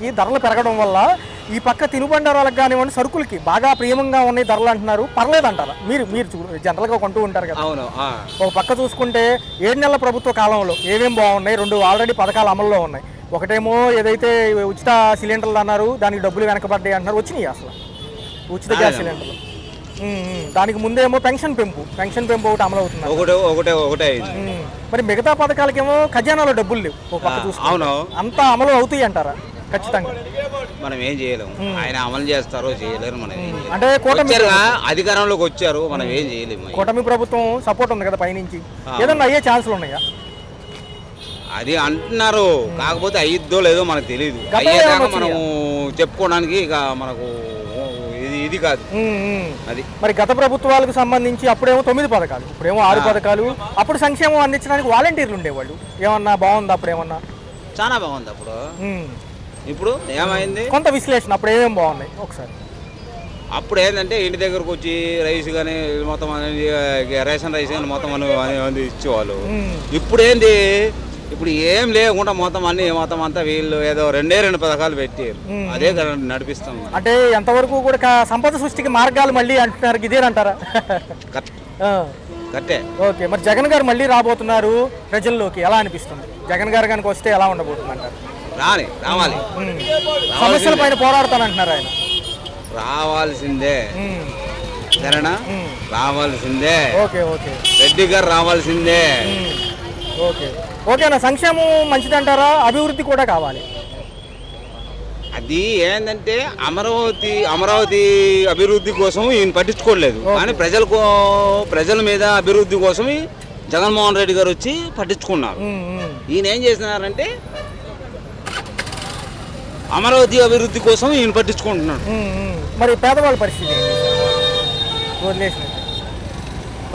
ఈ ధరలు పెరగడం వల్ల ఈ పక్క తినుబండారాలకు కానివ్వండి సరుకులకి బాగా ప్రియమంగా ఉన్నాయి ధరలు అంటున్నారు, పర్లేదు అంటారా? మీరు మీరు జనరల్గా కొంటూ ఉంటారు కదా. అవును. ఒక పక్క చూసుకుంటే 7 నెలల ప్రభుత్వ కాలంలో ఏమేమి బాగున్నాయి, 2 ఆల్రెడీ పథకాలు అమల్లో ఉన్నాయి. ఒకటేమో ఏదైతే ఉచిత సిలిండర్లు అన్నారు దానికి డబ్బులు వెనకబడ్డాయి అంటున్నారు, వచ్చినాయి అసలు ఉచిత గ్యాస్ సిలిండర్లు. దానికి ముందేమో పెన్షన్ పెంపు ఒకటి అమలు అవుతుంది. మరి మిగతా పథకాలకేమో ఖజానాలో డబ్బులు లేవు. ఒక పక్క చూసుకుంటే అంతా అమలు అవుతాయి అంటారా? ఖచ్చితంగా మనం ఏం చేయలేము. ఆయన అమలు చేస్తారో చేయలేరు. మనం అంటే కూటమి అధికారంలోకి వచ్చారు, మనం ఏం చేయలేము. కూటమి ప్రభుత్వం సపోర్ట్ ఉంది కదా పైనుంచి, ఏదన్నా అయ్యే ఛాన్సులు ఉన్నాయా? అది అంటున్నారు, కాకపోతే అయ్యిద్దో లేదో మనకు తెలియదు. అయ్యేదాకా మనం చెప్పుకోవడానికి ఇక మనకు ఇది కాదు. అది మరి గత ప్రభుత్వాలకు సంబంధించి అప్పుడేమో 9 పథకాలు, ఇప్పుడేమో 6 పథకాలు. అప్పుడు సంక్షేమం అందించడానికి వాలంటీర్లు ఉండేవాళ్ళు. ఏమన్నా బాగుంది అప్పుడు? ఏమన్నా చాలా బాగుంది అప్పుడు. ఇప్పుడు ఏమైంది? కొంత విశ్లేషణ అప్పుడు ఏమేమి బాగున్నాయి ఒకసారి. అప్పుడు ఏంటంటే ఇంటి దగ్గరకు వచ్చి రైస్ కానీ మొత్తం రేషన్ రైస్ కానీ మొత్తం అని ఇచ్చేవాళ్ళు. ఇప్పుడు ఏంది, ఇప్పుడు ఏం లేకుండా మొత్తం అంతా వీళ్ళు ఏదో 2 పథకాలు పెట్టారు, అదే నడిపిస్తాం. అంటే ఎంతవరకు కూడా సంపద సృష్టికి మార్గాలు మళ్ళీ అంటున్నారు, ఇదేనంటారా? కట్టే. ఓకే, మరి జగన్ గారు మళ్ళీ రాబోతున్నారు ప్రజల్లోకి, ఎలా అనిపిస్తుంది? జగన్ గారు కనుక వస్తే ఎలా ఉండబోతుంది అంటారు? రావాలి. సమస్యల పైన పోరాడతానంటున్నారు ఆయన. రావాల్సిందే, సరేనా? రావాల్సిందే. ఓకే ఓకే, రెడ్డి గారు రావాల్సిందే. ఓకే ఓకేనా. సంక్షేమం మంచిదంటారా? అభివృద్ధి కూడా కావాలి. అది ఏంటంటే అమరావతి అభివృద్ధి కోసం ఈయన పట్టించుకోలేదు, కానీ ప్రజల మీద అభివృద్ధి కోసం జగన్మోహన్ రెడ్డి గారు వచ్చి పట్టించుకున్నారు. ఈయన ఏం చేస్తున్నారంటే అమరావతి అభివృద్ధి కోసం ఈయన పట్టించుకుంటున్నాడు. మరి పేదవాళ్ళ పరిస్థితి వదిలేసిన